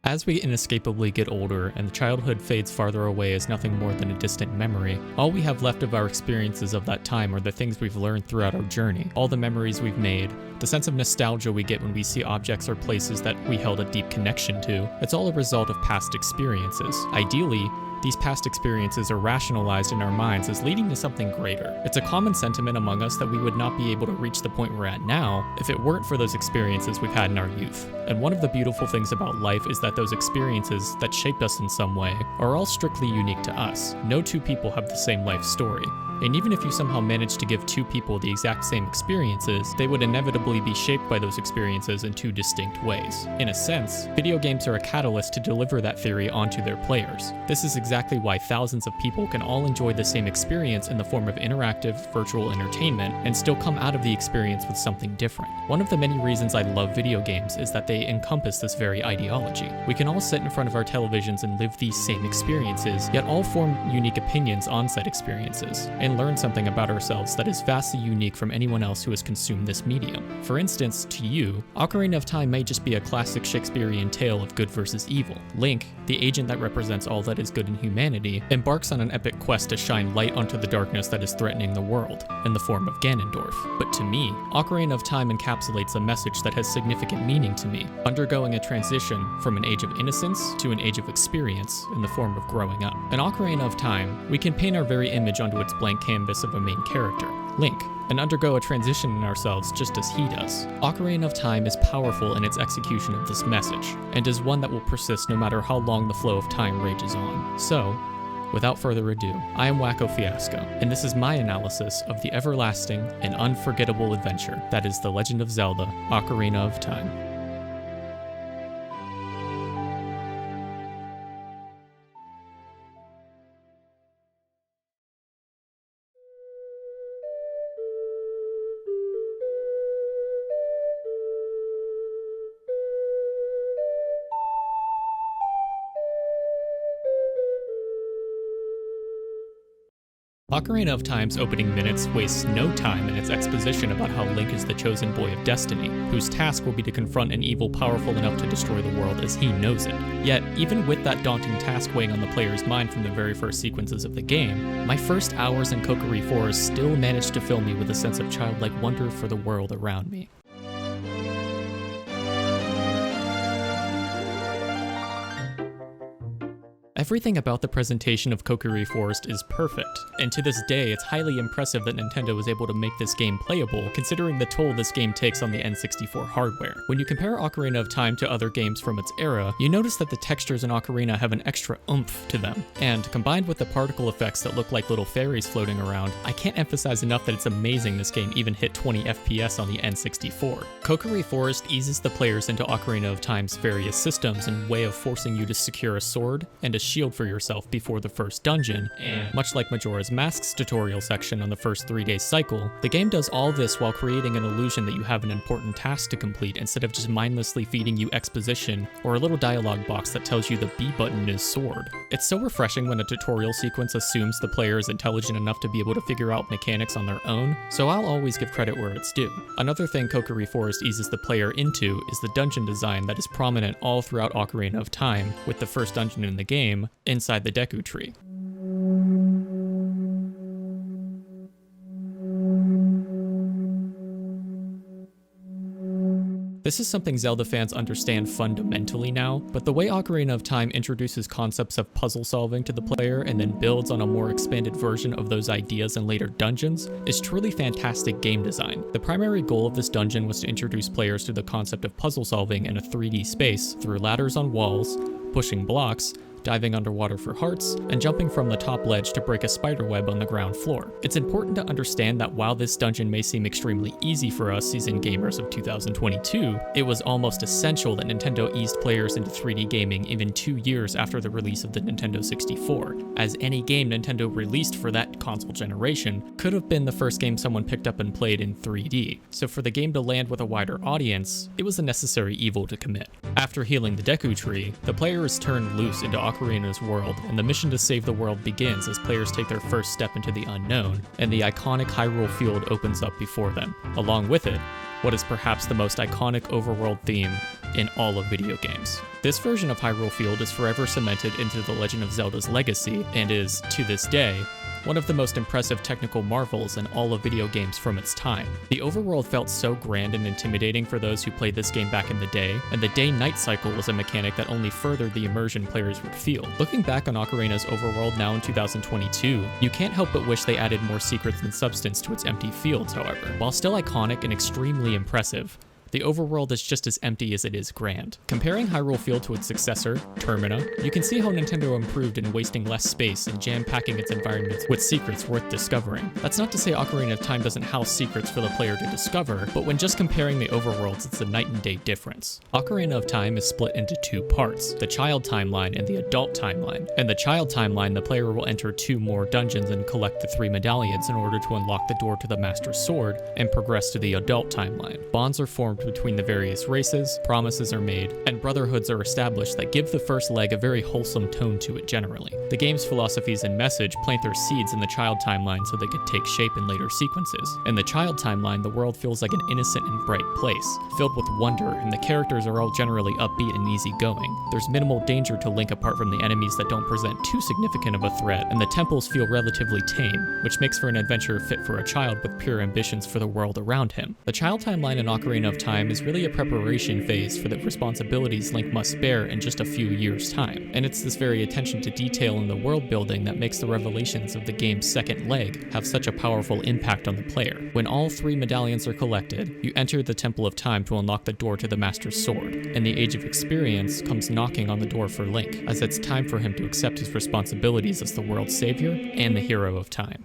As we inescapably get older and childhood fades farther away as nothing more than a distant memory, all we have left of our experiences of that time are the things we've learned throughout our journey, all the memories we've made, the sense of nostalgia we get when we see objects or places that we held a deep connection to. It's all a result of past experiences. Ideally, these past experiences are rationalized in our minds as leading to something greater. It's a common sentiment among us that we would not be able to reach the point we're at now if it weren't for those experiences we've had in our youth. And one of the beautiful things about life is that those experiences that shaped us in some way are all strictly unique to us. No two people have the same life story. And even if you somehow manage to give two people the exact same experiences, they would inevitably be shaped by those experiences in two distinct ways. In a sense, video games are a catalyst to deliver that theory onto their players. This is exactly why thousands of people can all enjoy the same experience in the form of interactive, virtual entertainment and still come out of the experience with something different. One of the many reasons I love video games is that they encompass this very ideology. We can all sit in front of our televisions and live these same experiences, yet all form unique opinions on said experiences, and learn something about ourselves that is vastly unique from anyone else who has consumed this medium. For instance, to you, Ocarina of Time may just be a classic Shakespearean tale of good versus evil. Link, the agent that represents all that is good in humanity, embarks on an epic quest to shine light onto the darkness that is threatening the world, in the form of Ganondorf. But to me, Ocarina of Time encapsulates a message that has significant meaning to me, undergoing a transition from an age of innocence to an age of experience in the form of growing up. In Ocarina of Time, we can paint our very image onto its blank canvas of a main character, Link, and undergo a transition in ourselves just as he does. Ocarina of Time is powerful in its execution of this message, and is one that will persist no matter how long the flow of time rages on. So, without further ado, I am Wacko Fiasco, and this is my analysis of the everlasting and unforgettable adventure that is The Legend of Zelda: Ocarina of Time. Ocarina of Time's opening minutes wastes no time in its exposition about how Link is the chosen boy of destiny, whose task will be to confront an evil powerful enough to destroy the world as he knows it. Yet, even with that daunting task weighing on the player's mind from the very first sequences of the game, my first hours in Kokiri Forest still managed to fill me with a sense of childlike wonder for the world around me. Everything about the presentation of Kokiri Forest is perfect, and to this day it's highly impressive that Nintendo was able to make this game playable, considering the toll this game takes on the N64 hardware. When you compare Ocarina of Time to other games from its era, you notice that the textures in Ocarina have an extra oomph to them, and combined with the particle effects that look like little fairies floating around, I can't emphasize enough that it's amazing this game even hit 20 FPS on the N64. Kokiri Forest eases the players into Ocarina of Time's various systems in way of forcing you to secure a sword and a shield for yourself before the first dungeon, and much like Majora's Mask's tutorial section on the first 3-day cycle, the game does all this while creating an illusion that you have an important task to complete instead of just mindlessly feeding you exposition or a little dialogue box that tells you the B button is sword. It's so refreshing when a tutorial sequence assumes the player is intelligent enough to be able to figure out mechanics on their own, so I'll always give credit where it's due. Another thing Kokiri Forest eases the player into is the dungeon design that is prominent all throughout Ocarina of Time, with the first dungeon in the game inside the Deku Tree. This is something Zelda fans understand fundamentally now, but the way Ocarina of Time introduces concepts of puzzle solving to the player and then builds on a more expanded version of those ideas in later dungeons is truly fantastic game design. The primary goal of this dungeon was to introduce players to the concept of puzzle solving in a 3D space through ladders on walls, pushing blocks, diving underwater for hearts, and jumping from the top ledge to break a spiderweb on the ground floor. It's important to understand that while this dungeon may seem extremely easy for us seasoned gamers of 2022, it was almost essential that Nintendo eased players into 3D gaming even 2 years after the release of the Nintendo 64, as any game Nintendo released for that console generation could have been the first game someone picked up and played in 3D. So for the game to land with a wider audience, it was a necessary evil to commit. After healing the Deku Tree, the player is turned loose into Ocarina's world, and the mission to save the world begins as players take their first step into the unknown, and the iconic Hyrule Field opens up before them. Along with it, what is perhaps the most iconic overworld theme in all of video games. This version of Hyrule Field is forever cemented into The Legend of Zelda's legacy and is, to this day, one of the most impressive technical marvels in all of video games from its time. The overworld felt so grand and intimidating for those who played this game back in the day, and the day-night cycle was a mechanic that only furthered the immersion players would feel. Looking back on Ocarina's overworld now in 2022, you can't help but wish they added more secrets and substance to its empty fields, however. While still iconic and extremely impressive, the overworld is just as empty as it is grand. Comparing Hyrule Field to its successor, Termina, you can see how Nintendo improved in wasting less space and jam-packing its environments with secrets worth discovering. That's not to say Ocarina of Time doesn't house secrets for the player to discover, but when just comparing the overworlds, it's a night and day difference. Ocarina of Time is split into two parts, the child timeline and the adult timeline. In the child timeline, the player will enter 2 more dungeons and collect the 3 medallions in order to unlock the door to the Master Sword and progress to the adult timeline. Bonds are formed between the various races, promises are made, and brotherhoods are established that give the first leg a very wholesome tone to it generally. The game's philosophies and message plant their seeds in the child timeline so they could take shape in later sequences. In the child timeline, the world feels like an innocent and bright place, filled with wonder, and the characters are all generally upbeat and easygoing. There's minimal danger to Link apart from the enemies that don't present too significant of a threat, and the temples feel relatively tame, which makes for an adventure fit for a child with pure ambitions for the world around him. The child timeline in Ocarina of Time is really a preparation phase for the responsibilities Link must bear in just a few years' time, and it's this very attention to detail in the world building that makes the revelations of the game's second leg have such a powerful impact on the player. When all 3 medallions are collected, you enter the Temple of Time to unlock the door to the Master Sword, and the Age of Experience comes knocking on the door for Link, as it's time for him to accept his responsibilities as the world's savior and the hero of time.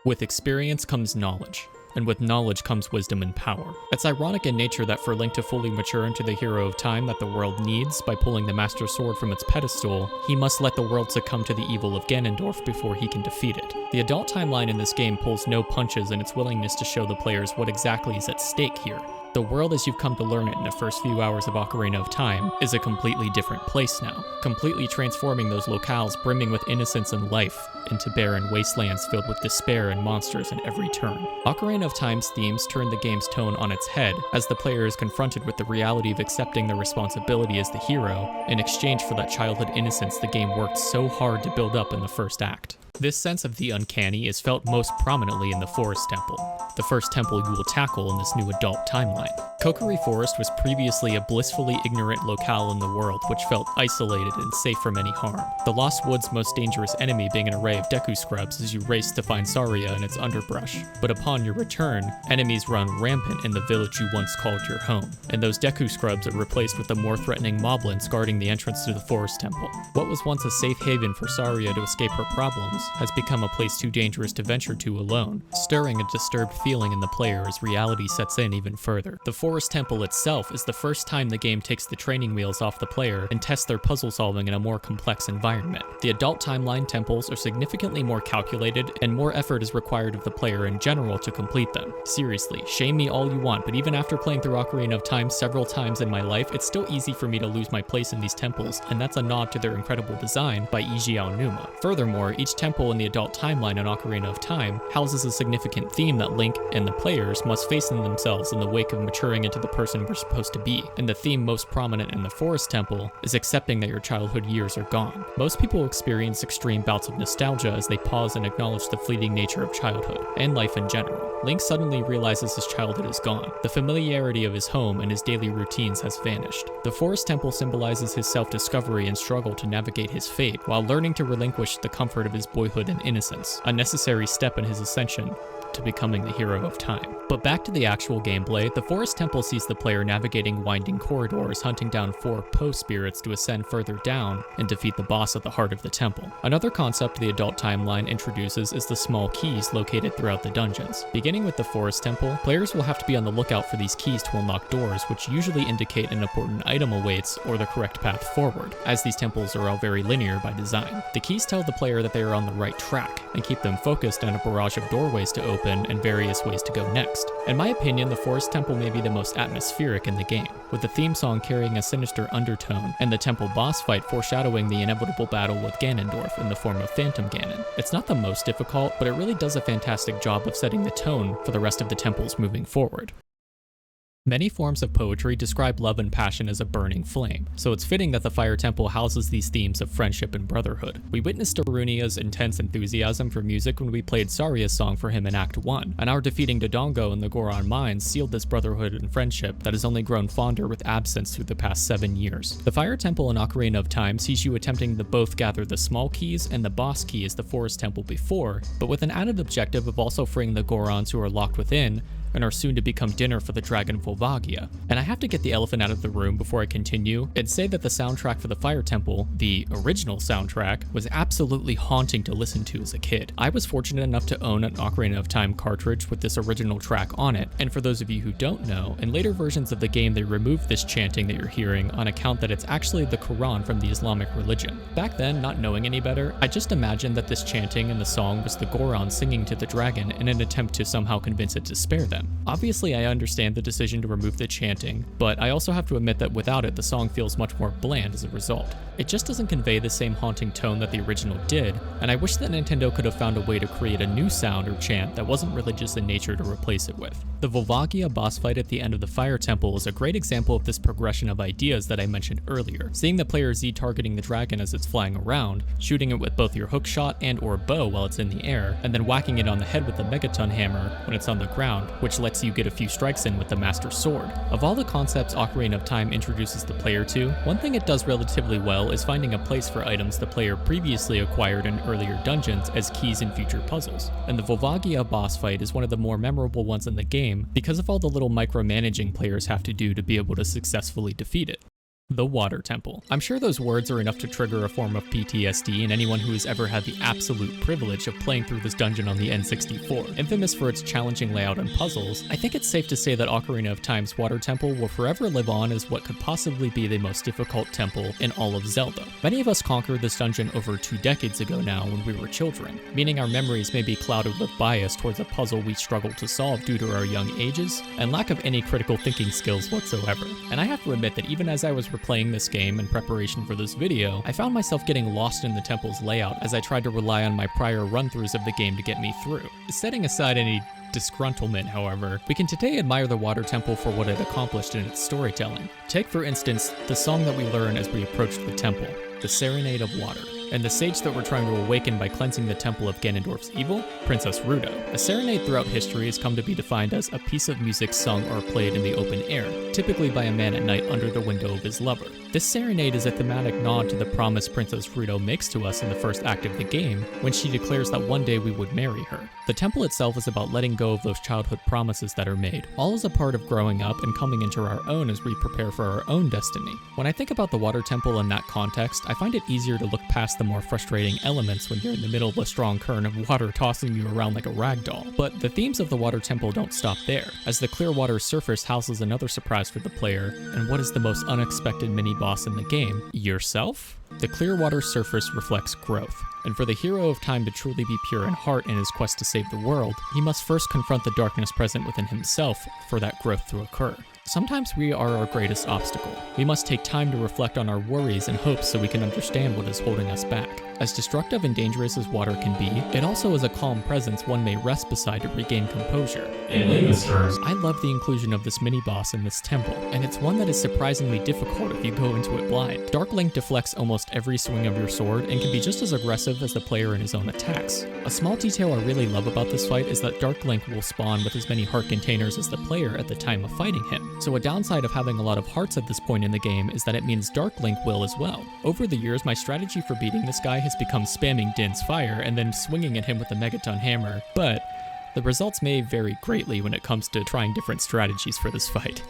With experience comes knowledge, and with knowledge comes wisdom and power. It's ironic in nature that for Link to fully mature into the hero of time that the world needs by pulling the Master Sword from its pedestal, he must let the world succumb to the evil of Ganondorf before he can defeat it. The adult timeline in this game pulls no punches in its willingness to show the players what exactly is at stake here. The world as you've come to learn it in the first few hours of Ocarina of Time is a completely different place now, completely transforming those locales brimming with innocence and life into barren wastelands filled with despair and monsters in every turn. Ocarina of Time's themes turn the game's tone on its head as the player is confronted with the reality of accepting their responsibility as the hero in exchange for that childhood innocence the game worked so hard to build up in the first act. This sense of the uncanny is felt most prominently in the Forest Temple, the first temple you will tackle in this new adult timeline. Kokiri Forest was previously a blissfully ignorant locale in the world which felt isolated and safe from any harm. The Lost Woods' most dangerous enemy being an array of Deku Scrubs as you race to find Saria in its underbrush. But upon your return, enemies run rampant in the village you once called your home, and those Deku Scrubs are replaced with the more threatening moblins guarding the entrance to the Forest Temple. What was once a safe haven for Saria to escape her problems has become a place too dangerous to venture to alone, stirring a disturbed feeling in the player as reality sets in even further. The Forest Temple itself is the first time the game takes the training wheels off the player and tests their puzzle solving in a more complex environment. The adult timeline temples are significantly more calculated, and more effort is required of the player in general to complete them. Seriously, shame me all you want, but even after playing through Ocarina of Time several times in my life, it's still easy for me to lose my place in these temples, and that's a nod to their incredible design by Eiji Aonuma. Furthermore, each temple in the adult timeline in Ocarina of Time houses a significant theme that Link and the players must face in themselves in the wake of maturing into the person we're supposed to be. And the theme most prominent in the Forest Temple is accepting that your childhood years are gone. Most people experience extreme bouts of nostalgia as they pause and acknowledge the fleeting nature of childhood, and life in general. Link suddenly realizes his childhood is gone. The familiarity of his home and his daily routines has vanished. The Forest Temple symbolizes his self-discovery and struggle to navigate his fate, while learning to relinquish the comfort of his boyhood boyhood and innocence, a necessary step in his ascension to becoming the hero of time. But back to the actual gameplay, the Forest Temple sees the player navigating winding corridors, hunting down 4 Poe spirits to ascend further down and defeat the boss at the heart of the temple. Another concept the adult timeline introduces is the small keys located throughout the dungeons. Beginning with the Forest Temple, players will have to be on the lookout for these keys to unlock doors, which usually indicate an important item awaits or the correct path forward, as these temples are all very linear by design. The keys tell the player that they are on the right track and keep them focused on a barrage of doorways to open and various ways to go next. In my opinion, the Forest Temple may be the most atmospheric in the game, with the theme song carrying a sinister undertone and the temple boss fight foreshadowing the inevitable battle with Ganondorf in the form of Phantom Ganon. It's not the most difficult, but it really does a fantastic job of setting the tone for the rest of the temples moving forward. Many forms of poetry describe love and passion as a burning flame, so it's fitting that the Fire Temple houses these themes of friendship and brotherhood. We witnessed Arunia's intense enthusiasm for music when we played Saria's song for him in Act 1, and our defeating Dodongo in the Goron Mines sealed this brotherhood and friendship that has only grown fonder with absence through the past 7 years. The Fire Temple in Ocarina of Time sees you attempting to both gather the small keys and the boss key as the Forest Temple before, but with an added objective of also freeing the Gorons who are locked within and are soon to become dinner for the dragon Volvagia. And I have to get the elephant out of the room before I continue and say that the soundtrack for the Fire Temple, the original soundtrack, was absolutely haunting to listen to as a kid. I was fortunate enough to own an Ocarina of Time cartridge with this original track on it, and for those of you who don't know, in later versions of the game they removed this chanting that you're hearing on account that it's actually the Quran from the Islamic religion. Back then, not knowing any better, I just imagined that this chanting in the song was the Goron singing to the dragon in an attempt to somehow convince it to spare them. Obviously, I understand the decision to remove the chanting, but I also have to admit that without it, the song feels much more bland as a result. It just doesn't convey the same haunting tone that the original did, and I wish that Nintendo could have found a way to create a new sound or chant that wasn't religious in nature to replace it with. The Volvagia boss fight at the end of the Fire Temple is a great example of this progression of ideas that I mentioned earlier. Seeing the player Z targeting the dragon as it's flying around, shooting it with both your hookshot and or bow while it's in the air, and then whacking it on the head with the Megaton hammer when it's on the ground, which lets you get a few strikes in with the Master Sword. Of all the concepts Ocarina of Time introduces the player to, one thing it does relatively well is finding a place for items the player previously acquired in earlier dungeons as keys in future puzzles. And the Volvagia boss fight is one of the more memorable ones in the game because of all the little micromanaging players have to do to be able to successfully defeat it. The Water Temple. I'm sure those words are enough to trigger a form of PTSD in anyone who has ever had the absolute privilege of playing through this dungeon on the N64. Infamous for its challenging layout and puzzles, I think it's safe to say that Ocarina of Time's Water Temple will forever live on as what could possibly be the most difficult temple in all of Zelda. Many of us conquered this dungeon over 2 decades ago now when we were children, meaning our memories may be clouded with bias towards a puzzle we struggled to solve due to our young ages and lack of any critical thinking skills whatsoever. And I have to admit that even as I was playing this game in preparation for this video, I found myself getting lost in the temple's layout as I tried to rely on my prior run-throughs of the game to get me through. Setting aside any disgruntlement, however, we can today admire the Water Temple for what it accomplished in its storytelling. Take, for instance, the song that we learn as we approach the temple, the Serenade of Water, and the sage that we're trying to awaken by cleansing the temple of Ganondorf's evil, Princess Ruto. A serenade throughout history has come to be defined as a piece of music sung or played in the open air, typically by a man at night under the window of his lover. This serenade is a thematic nod to the promise Princess Ruto makes to us in the first act of the game, when she declares that one day we would marry her. The temple itself is about letting go of those childhood promises that are made, all as a part of growing up and coming into our own as we prepare for our own destiny. When I think about the Water Temple in that context, I find it easier to look past the more frustrating elements when you're in the middle of a strong current of water tossing you around like a rag doll. But the themes of the Water Temple don't stop there, as the clear water surface houses another surprise for the player, and what is the most unexpected mini-boss in the game? Yourself? The clear water surface reflects growth, and for the hero of time to truly be pure in heart in his quest to save the world, he must first confront the darkness present within himself for that growth to occur. Sometimes we are our greatest obstacle. We must take time to reflect on our worries and hopes so we can understand what is holding us back. As destructive and dangerous as water can be, it also is a calm presence one may rest beside to regain composure. In layman's terms, I love the inclusion of this mini-boss in this temple, and it's one that is surprisingly difficult if you go into it blind. Dark Link deflects almost every swing of your sword and can be just as aggressive as the player in his own attacks. A small detail I really love about this fight is that Dark Link will spawn with as many heart containers as the player at the time of fighting him. So a downside of having a lot of hearts at this point in the game is that it means Dark Link will as well. Over the years, my strategy for beating this guy has become spamming Din's fire and then swinging at him with the Megaton hammer, but the results may vary greatly when it comes to trying different strategies for this fight.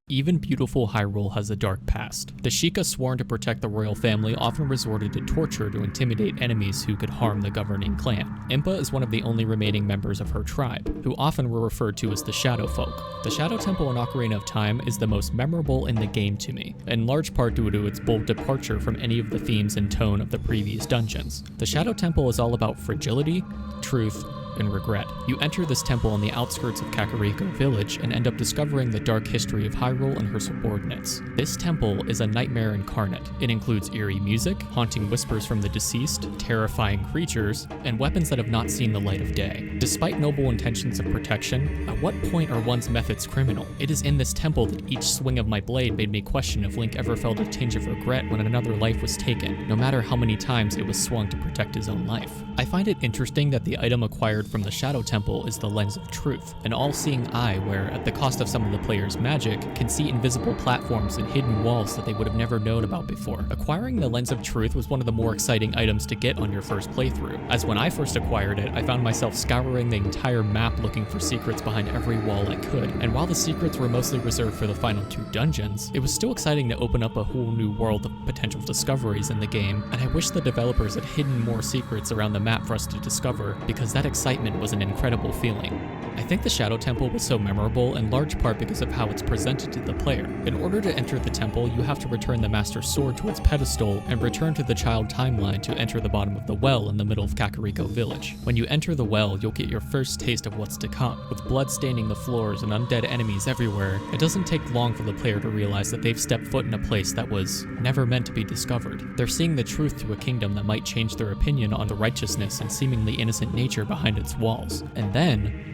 Even beautiful Hyrule has a dark past. The Sheikah sworn to protect the royal family often resorted to torture to intimidate enemies who could harm the governing clan. Impa is one of the only remaining members of her tribe, who often were referred to as the Shadow Folk. The Shadow Temple in Ocarina of Time is the most memorable in the game to me, in large part due to its bold departure from any of the themes and tone of the previous dungeons. The Shadow Temple is all about fragility, truth, and regret. You enter this temple on the outskirts of Kakariko village and end up discovering the dark history of Hyrule and her subordinates. This temple is a nightmare incarnate. It includes eerie music, haunting whispers from the deceased, terrifying creatures, and weapons that have not seen the light of day. Despite noble intentions of protection, at what point are one's methods criminal? It is in this temple that each swing of my blade made me question if Link ever felt a tinge of regret when another life was taken, no matter how many times it was swung to protect his own life. I find it interesting that the item acquired from the Shadow Temple is the Lens of Truth, an all-seeing eye where, at the cost of some of the player's magic, can see invisible platforms and hidden walls that they would have never known about before. Acquiring the Lens of Truth was one of the more exciting items to get on your first playthrough, as when I first acquired it, I found myself scouring the entire map looking for secrets behind every wall I could, and while the secrets were mostly reserved for the final 2 dungeons, it was still exciting to open up a whole new world of potential discoveries in the game, and I wish the developers had hidden more secrets around the map for us to discover, because that excitement was an incredible feeling. I think the Shadow Temple was so memorable in large part because of how it's presented to the player. In order to enter the temple, you have to return the Master Sword to its pedestal and return to the child timeline to enter the bottom of the well in the middle of Kakariko village. When you enter the well, you'll get your first taste of what's to come. With blood staining the floors and undead enemies everywhere, it doesn't take long for the player to realize that they've stepped foot in a place that was never meant to be discovered. They're seeing the truth to a kingdom that might change their opinion on the righteousness and seemingly innocent nature behind its walls. And then,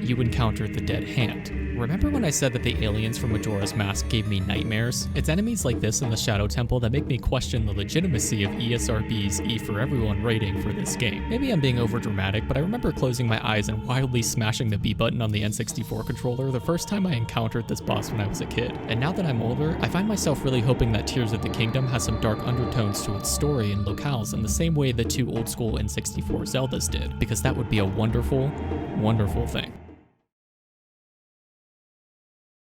you encounter the Dead Hand. Remember when I said that the aliens from Majora's Mask gave me nightmares? It's enemies like this in the Shadow Temple that make me question the legitimacy of ESRB's E for Everyone rating for this game. Maybe I'm being overdramatic, but I remember closing my eyes and wildly smashing the B button on the N64 controller the first time I encountered this boss when I was a kid. And now that I'm older, I find myself really hoping that Tears of the Kingdom has some dark undertones to its story and locales in the same way the 2 old school N64 Zeldas did, because that would be a wonderful, wonderful thing.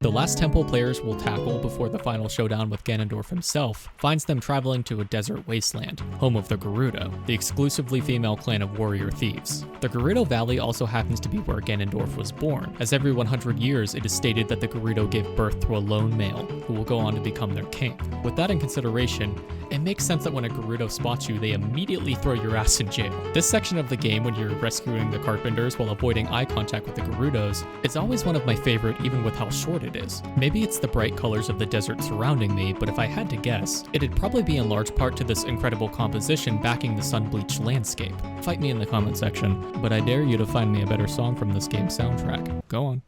The last temple players will tackle before the final showdown with Ganondorf himself finds them traveling to a desert wasteland, home of the Gerudo, the exclusively female clan of warrior thieves. The Gerudo Valley also happens to be where Ganondorf was born, as every 100 years it is stated that the Gerudo gave birth to a lone male, who will go on to become their king. With that in consideration, it makes sense that when a Gerudo spots you, they immediately throw your ass in jail. This section of the game, when you're rescuing the Carpenters while avoiding eye contact with the Gerudos, is always one of my favorite even with how short it is. Maybe it's the bright colors of the desert surrounding me, but if I had to guess, it'd probably be in large part to this incredible composition backing the sun-bleached landscape. Fight me in the comment section, but I dare you to find me a better song from this game's soundtrack. Go on.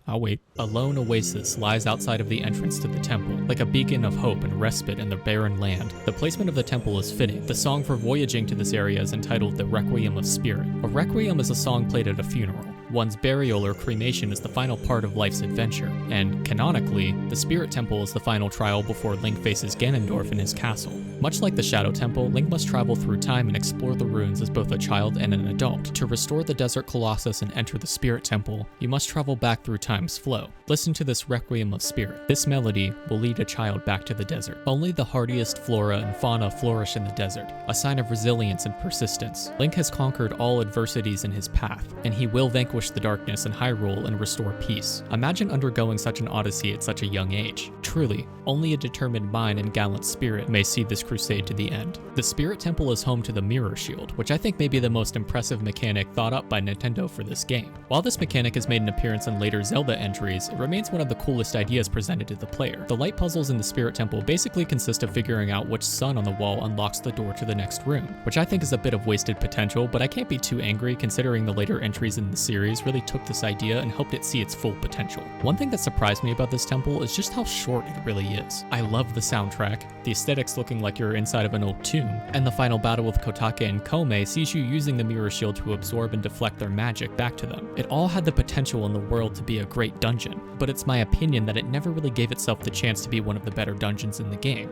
I'll wait. A lone oasis lies outside of the entrance to the temple, like a beacon of hope and respite in the barren land. The placement of the temple is fitting. The song for voyaging to this area is entitled The Requiem of Spirit. A requiem is a song played at a funeral. One's burial or cremation is the final part of life's adventure, and canonically, the Spirit Temple is the final trial before Link faces Ganondorf in his castle. Much like the Shadow Temple, Link must travel through time and explore the ruins as both a child and an adult. To restore the Desert Colossus and enter the Spirit Temple, you must travel back through time's flow. Listen to this Requiem of Spirit. This melody will lead a child back to the desert. Only the hardiest flora and fauna flourish in the desert, a sign of resilience and persistence. Link has conquered all adversities in his path, and he will vanquish the darkness in Hyrule and restore peace. Imagine undergoing such an odyssey at such a young age. Truly, only a determined mind and gallant spirit may see this crusade to the end. The Spirit Temple is home to the Mirror Shield, which I think may be the most impressive mechanic thought up by Nintendo for this game. While this mechanic has made an appearance in later Zelda entries, it remains one of the coolest ideas presented to the player. The light puzzles in the Spirit Temple basically consist of figuring out which sun on the wall unlocks the door to the next room, which I think is a bit of wasted potential, but I can't be too angry considering the later entries in the series really took this idea and helped it see its full potential. One thing that surprised me about this temple is just how short it really is. I love the soundtrack, the aesthetics looking like you're inside of an old tomb, and the final battle with Kotake and Kome sees you using the Mirror Shield to absorb and deflect their magic back to them. It all had the potential in the world to be a great dungeon, but it's my opinion that it never really gave itself the chance to be one of the better dungeons in the game.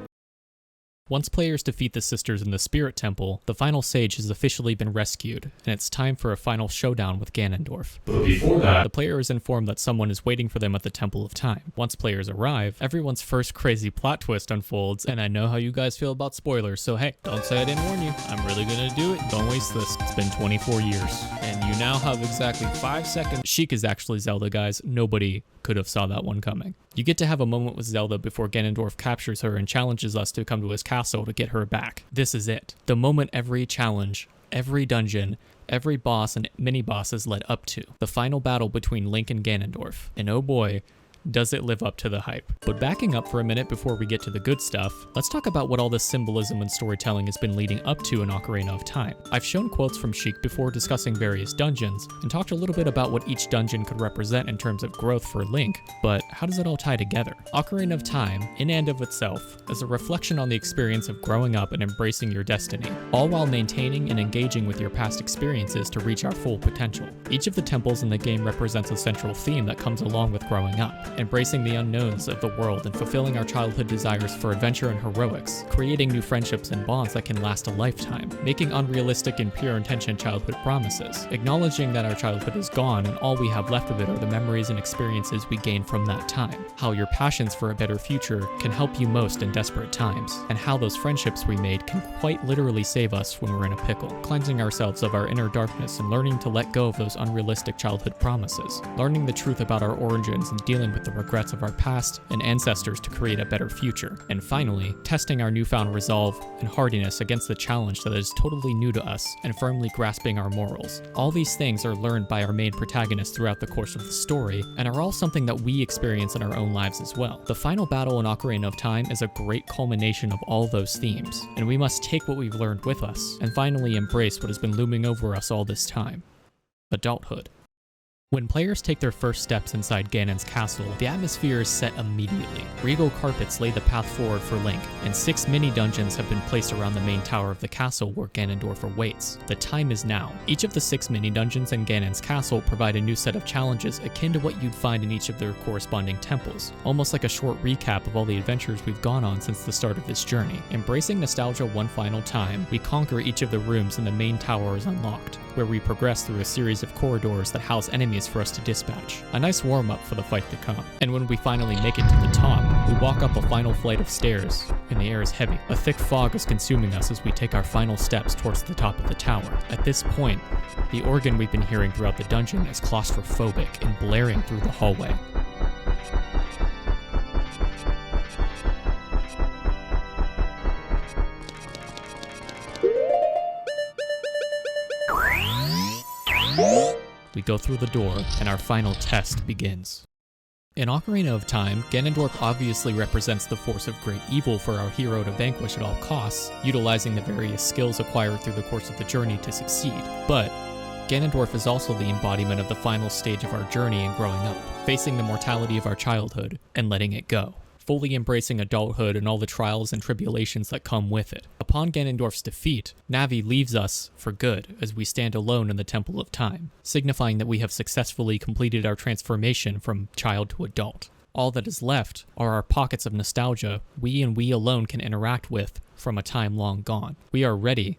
Once players defeat the sisters in the Spirit Temple, the final sage has officially been rescued, and it's time for a final showdown with Ganondorf. But before that, the player is informed that someone is waiting for them at the Temple of Time. Once players arrive, everyone's first crazy plot twist unfolds, and I know how you guys feel about spoilers, so hey, don't say I didn't warn you. I'm really gonna do it. Don't waste this. It's been 24 years, and you now have exactly 5 seconds. Sheik is actually Zelda, guys. Nobody could have saw that one coming. You get to have a moment with Zelda before Ganondorf captures her and challenges us to come to his castle to get her back. This is it. The moment every challenge, every dungeon, every boss and mini-boss has led up to. The final battle between Link and Ganondorf. And oh boy, does it live up to the hype. But backing up for a minute before we get to the good stuff, let's talk about what all this symbolism and storytelling has been leading up to in Ocarina of Time. I've shown quotes from Sheik before discussing various dungeons, and talked a little bit about what each dungeon could represent in terms of growth for Link, but how does it all tie together? Ocarina of Time, in and of itself, is a reflection on the experience of growing up and embracing your destiny, all while maintaining and engaging with your past experiences to reach our full potential. Each of the temples in the game represents a central theme that comes along with growing up. Embracing the unknowns of the world and fulfilling our childhood desires for adventure and heroics, creating new friendships and bonds that can last a lifetime, making unrealistic and pure intention childhood promises, acknowledging that our childhood is gone and all we have left of it are the memories and experiences we gained from that time, how your passions for a better future can help you most in desperate times, and how those friendships we made can quite literally save us when we're in a pickle, cleansing ourselves of our inner darkness and learning to let go of those unrealistic childhood promises, learning the truth about our origins and dealing with the regrets of our past and ancestors to create a better future, and finally, testing our newfound resolve and hardiness against the challenge that is totally new to us and firmly grasping our morals. All these things are learned by our main protagonist throughout the course of the story, and are all something that we experience in our own lives as well. The final battle in Ocarina of Time is a great culmination of all those themes, and we must take what we've learned with us, and finally embrace what has been looming over us all this time: adulthood. When players take their first steps inside Ganon's castle, the atmosphere is set immediately. Regal carpets lay the path forward for Link, and 6 mini-dungeons have been placed around the main tower of the castle where Ganondorf awaits. The time is now. Each of the 6 mini-dungeons in Ganon's castle provide a new set of challenges akin to what you'd find in each of their corresponding temples, almost like a short recap of all the adventures we've gone on since the start of this journey. Embracing nostalgia one final time, we conquer each of the rooms and the main tower is unlocked, where we progress through a series of corridors that house enemies for us to dispatch. A nice warm-up for the fight to come. And when we finally make it to the top, we walk up a final flight of stairs, and the air is heavy. A thick fog is consuming us as we take our final steps towards the top of the tower. At this point, the organ we've been hearing throughout the dungeon is claustrophobic and blaring through the hallway. We go through the door, and our final test begins. In Ocarina of Time, Ganondorf obviously represents the force of great evil for our hero to vanquish at all costs, utilizing the various skills acquired through the course of the journey to succeed. But Ganondorf is also the embodiment of the final stage of our journey in growing up, facing the mortality of our childhood and letting it go, fully embracing adulthood and all the trials and tribulations that come with it. Upon Ganondorf's defeat, Navi leaves us for good as we stand alone in the Temple of Time, signifying that we have successfully completed our transformation from child to adult. All that is left are our pockets of nostalgia we and we alone can interact with from a time long gone. We are ready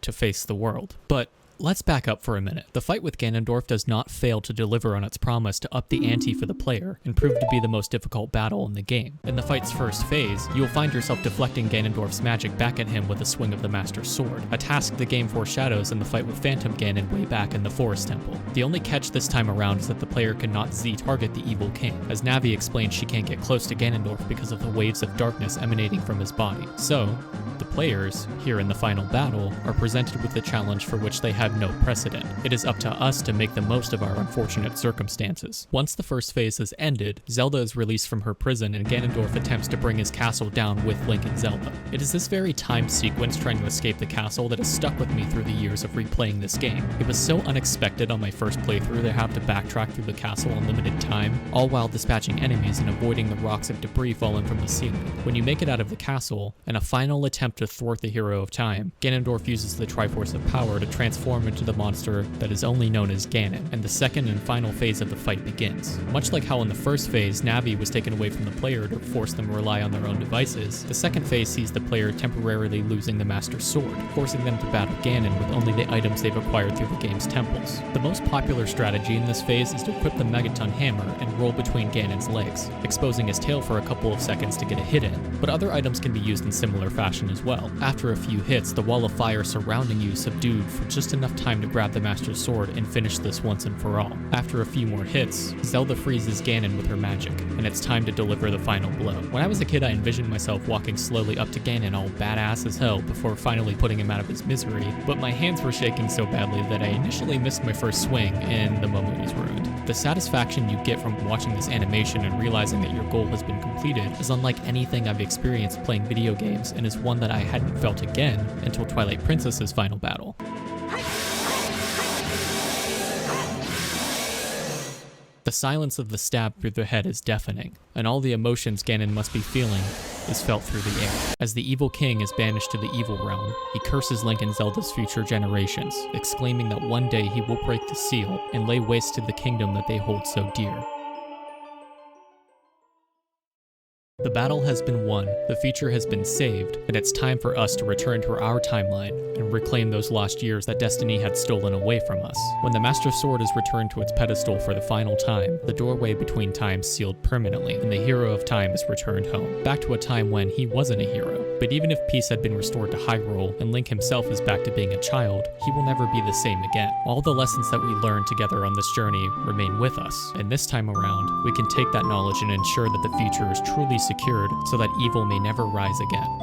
to face the world. But Let's back up for a minute. The fight with Ganondorf does not fail to deliver on its promise to up the ante for the player and prove to be the most difficult battle in the game. In the fight's first phase, you will find yourself deflecting Ganondorf's magic back at him with a swing of the Master Sword, a task the game foreshadows in the fight with Phantom Ganon way back in the Forest Temple. The only catch this time around is that the player cannot Z-target the evil king. As Navi explains, she can't get close to Ganondorf because of the waves of darkness emanating from his body. So, the players, here in the final battle, are presented with a challenge for which they have no precedent. It is up to us to make the most of our unfortunate circumstances. Once the first phase has ended, Zelda is released from her prison and Ganondorf attempts to bring his castle down with Link and Zelda. It is this very time sequence trying to escape the castle that has stuck with me through the years of replaying this game. It was so unexpected on my first playthrough to have to backtrack through the castle in limited time, all while dispatching enemies and avoiding the rocks of debris falling from the ceiling. When you make it out of the castle, in a final attempt to thwart the hero of time, Ganondorf uses the Triforce of Power to transform into the monster that is only known as Ganon, and the second and final phase of the fight begins. Much like how in the first phase, Navi was taken away from the player to force them to rely on their own devices, the second phase sees the player temporarily losing the Master Sword, forcing them to battle Ganon with only the items they've acquired through the game's temples. The most popular strategy in this phase is to equip the Megaton Hammer and roll between Ganon's legs, exposing his tail for a couple of seconds to get a hit in, but other items can be used in similar fashion as well. After a few hits, the wall of fire surrounding you is subdued for just enough time to grab the Master Sword and finish this once and for all. After a few more hits, Zelda freezes Ganon with her magic, and it's time to deliver the final blow. When I was a kid, I envisioned myself walking slowly up to Ganon all badass as hell before finally putting him out of his misery, but my hands were shaking so badly that I initially missed my first swing and the moment was ruined. The satisfaction you get from watching this animation and realizing that your goal has been completed is unlike anything I've experienced playing video games and is one that I hadn't felt again until Twilight Princess's final battle. The silence of the stab through the head is deafening, and all the emotions Ganon must be feeling is felt through the air. As the evil king is banished to the evil realm, he curses Link and Zelda's future generations, exclaiming that one day he will break the seal and lay waste to the kingdom that they hold so dear. The battle has been won, the future has been saved, and it's time for us to return to our timeline and reclaim those lost years that destiny had stolen away from us. When the Master Sword is returned to its pedestal for the final time, the doorway between times sealed permanently, and the hero of time is returned home, back to a time when he wasn't a hero. But even if peace had been restored to Hyrule, and Link himself is back to being a child, he will never be the same again. All the lessons that we learned together on this journey remain with us, and this time around, we can take that knowledge and ensure that the future is truly secured so that evil may never rise again.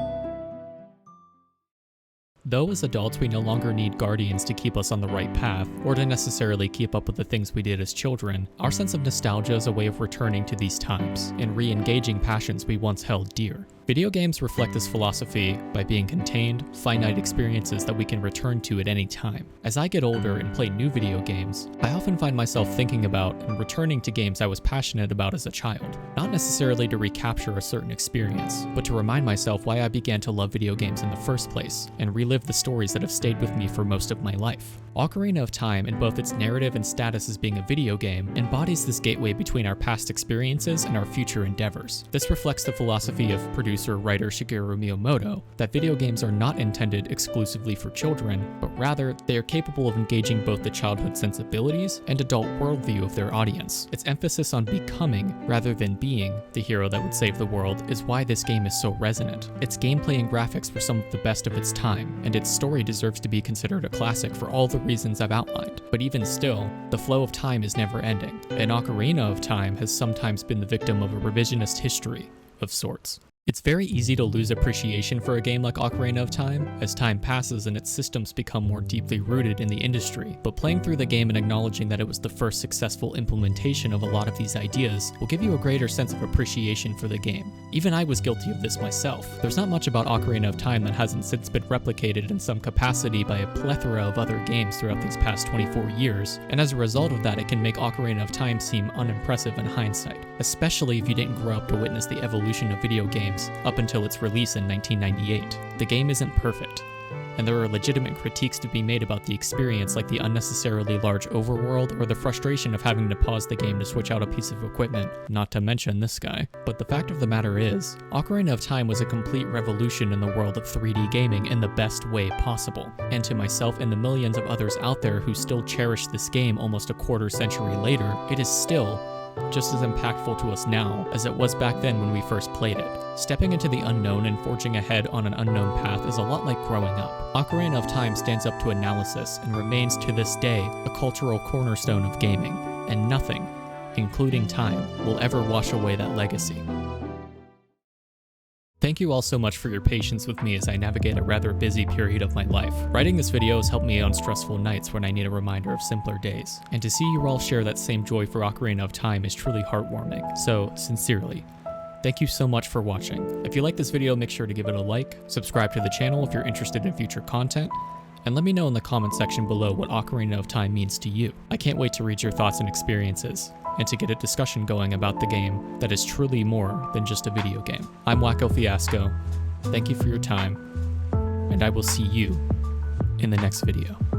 Though as adults we no longer need guardians to keep us on the right path, or to necessarily keep up with the things we did as children, our sense of nostalgia is a way of returning to these times, and re-engaging passions we once held dear. Video games reflect this philosophy by being contained, finite experiences that we can return to at any time. As I get older and play new video games, I often find myself thinking about and returning to games I was passionate about as a child, not necessarily to recapture a certain experience, but to remind myself why I began to love video games in the first place, and relive the stories that have stayed with me for most of my life. Ocarina of Time, in both its narrative and status as being a video game, embodies this gateway between our past experiences and our future endeavors. This reflects the philosophy of producer-writer Shigeru Miyamoto, that video games are not intended exclusively for children, but rather they are capable of engaging both the childhood sensibilities and adult worldview of their audience. Its emphasis on becoming, rather than being, the hero that would save the world is why this game is so resonant. Its gameplay and graphics were some of the best of its time, and its story deserves to be considered a classic for all the reasons I've outlined. But even still, the flow of time is never ending, and Ocarina of Time has sometimes been the victim of a revisionist history of sorts. It's very easy to lose appreciation for a game like Ocarina of Time as time passes and its systems become more deeply rooted in the industry, but playing through the game and acknowledging that it was the first successful implementation of a lot of these ideas will give you a greater sense of appreciation for the game. Even I was guilty of this myself. There's not much about Ocarina of Time that hasn't since been replicated in some capacity by a plethora of other games throughout these past 24 years, and as a result of that it can make Ocarina of Time seem unimpressive in hindsight, especially if you didn't grow up to witness the evolution of video games games, up until its release in 1998. The game isn't perfect, and there are legitimate critiques to be made about the experience, like the unnecessarily large overworld or the frustration of having to pause the game to switch out a piece of equipment, not to mention this guy. But the fact of the matter is, Ocarina of Time was a complete revolution in the world of 3D gaming in the best way possible. And to myself and the millions of others out there who still cherish this game almost a quarter century later, it is still just as impactful to us now as it was back then when we first played it. Stepping into the unknown and forging ahead on an unknown path is a lot like growing up. Ocarina of Time stands up to analysis and remains to this day a cultural cornerstone of gaming, and nothing, including time, will ever wash away that legacy. Thank you all so much for your patience with me as I navigate a rather busy period of my life. Writing this video has helped me on stressful nights when I need a reminder of simpler days. And to see you all share that same joy for Ocarina of Time is truly heartwarming. So, sincerely, thank you so much for watching. If you like this video, make sure to give it a like, subscribe to the channel if you're interested in future content, and let me know in the comment section below what Ocarina of Time means to you. I can't wait to read your thoughts and experiences, and to get a discussion going about the game that is truly more than just a video game. I'm Wacko Fiasco, thank you for your time, and I will see you in the next video.